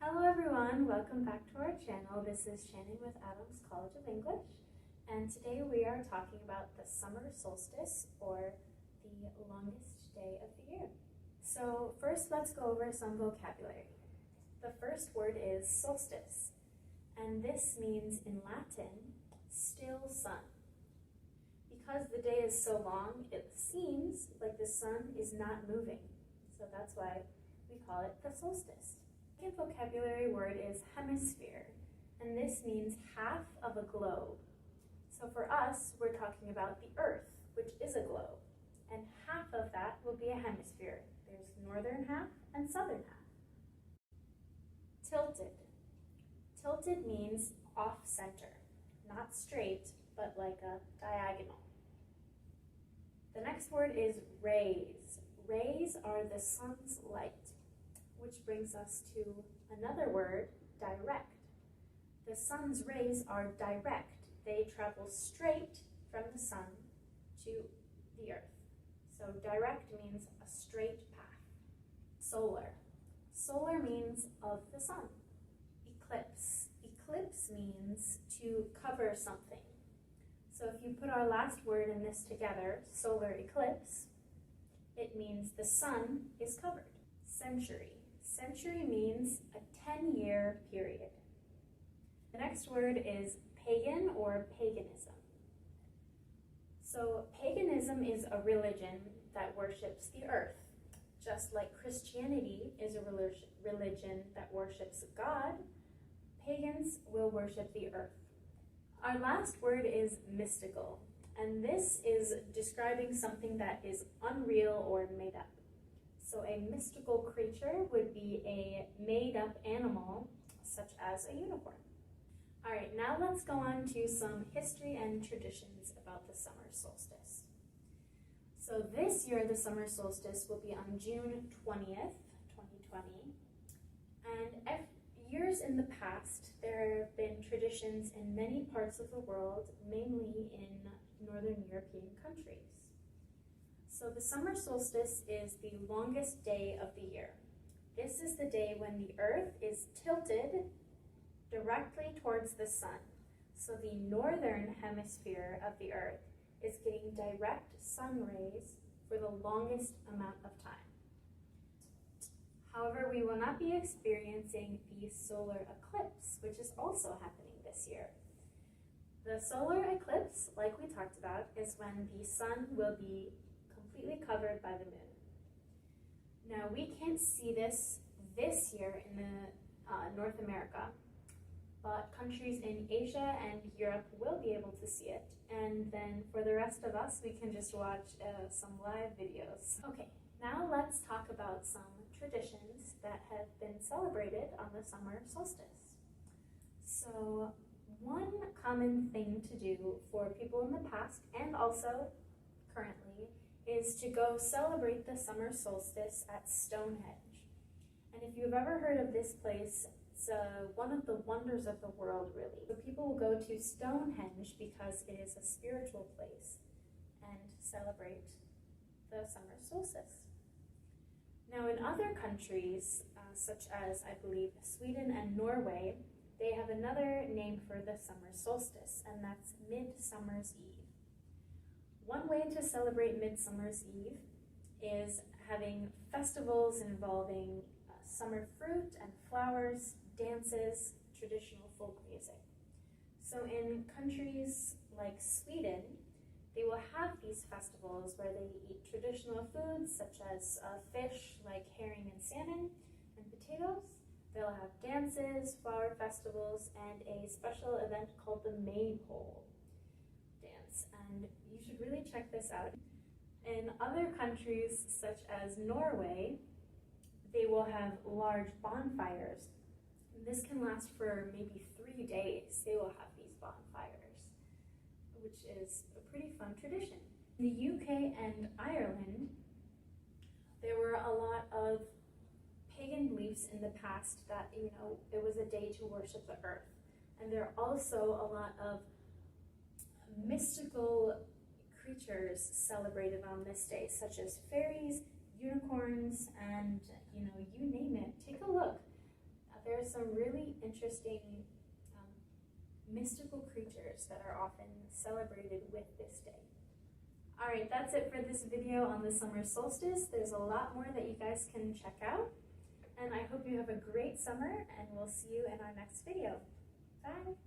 Hello everyone, welcome back to our channel. This is Shannon with Adams College of English, and today we are talking about the summer solstice, or the longest day of the year. So first let's go over some vocabulary. The first word is solstice, and this means in Latin, still sun. Because the day is so long, it seems like the sun is not moving, so that's why we call it the solstice. The second vocabulary word is hemisphere, and this means half of a globe. So for us, we're talking about the Earth, which is a globe, and half of that will be a hemisphere. There's northern half and southern half. Tilted. Tilted means off-center, not straight, but like a diagonal. The next word is rays. Rays are the sun's light, which brings us to another word, direct. The sun's rays are direct. They travel straight from the sun to the earth. So direct means a straight path. Solar. Solar means of the sun. Eclipse. Eclipse means to cover something. So if you put our last word in this together, solar eclipse, it means the sun is covered. Century. Century means a 10-year period. The next word is pagan or paganism. So paganism is a religion that worships the earth. Just like Christianity is a religion that worships God, pagans will worship the earth. Our last word is mystical, and this is describing something that is unreal or made up. So a mystical creature would be a made-up animal, such as a unicorn. All right, now let's go on to some history and traditions about the summer solstice. So this year, the summer solstice will be on June 20th, 2020. And years in the past, there have been traditions in many parts of the world, mainly in Northern European countries. So the summer solstice is the longest day of the year. This is the day when the earth is tilted directly towards the sun. So the northern hemisphere of the earth is getting direct sun rays for the longest amount of time. However, we will not be experiencing the solar eclipse, which is also happening this year. The solar eclipse, like we talked about, is when the sun will be completely covered by the moon. Now, we can't see this year in North America, but countries in Asia and Europe will be able to see it. And then for the rest of us, we can just watch some live videos. Okay, now let's talk about some traditions that have been celebrated on the summer solstice. So one common thing to do for people in the past and also currently is to go celebrate the summer solstice at Stonehenge. And if you've ever heard of this place, it's one of the wonders of the world, really. So people will go to Stonehenge because it is a spiritual place and celebrate the summer solstice. Now in other countries, such as I believe Sweden and Norway, they have another name for the summer solstice, and that's Midsummer's Eve. One way to celebrate Midsummer's Eve is having festivals involving summer fruit and flowers, dances, traditional folk music. So in countries like Sweden, they will have these festivals where they eat traditional foods such as fish like herring and salmon and potatoes. They'll have dances, flower festivals, and a special event called the Maypole dance. And you should really check this out. In other countries such as Norway, they will have large bonfires. This can last for maybe 3 days. They will have these bonfires, which is a pretty fun tradition. In the UK and Ireland, there were a lot of pagan beliefs in the past that, it was a day to worship the earth. And there are also a lot of mystical creatures celebrated on this day, such as fairies, unicorns, and you name it. Take a look. There's some really interesting mystical creatures that are often celebrated with this day. Alright, that's it for this video on the summer solstice. There's a lot more that you guys can check out. And I hope you have a great summer, and we'll see you in our next video. Bye!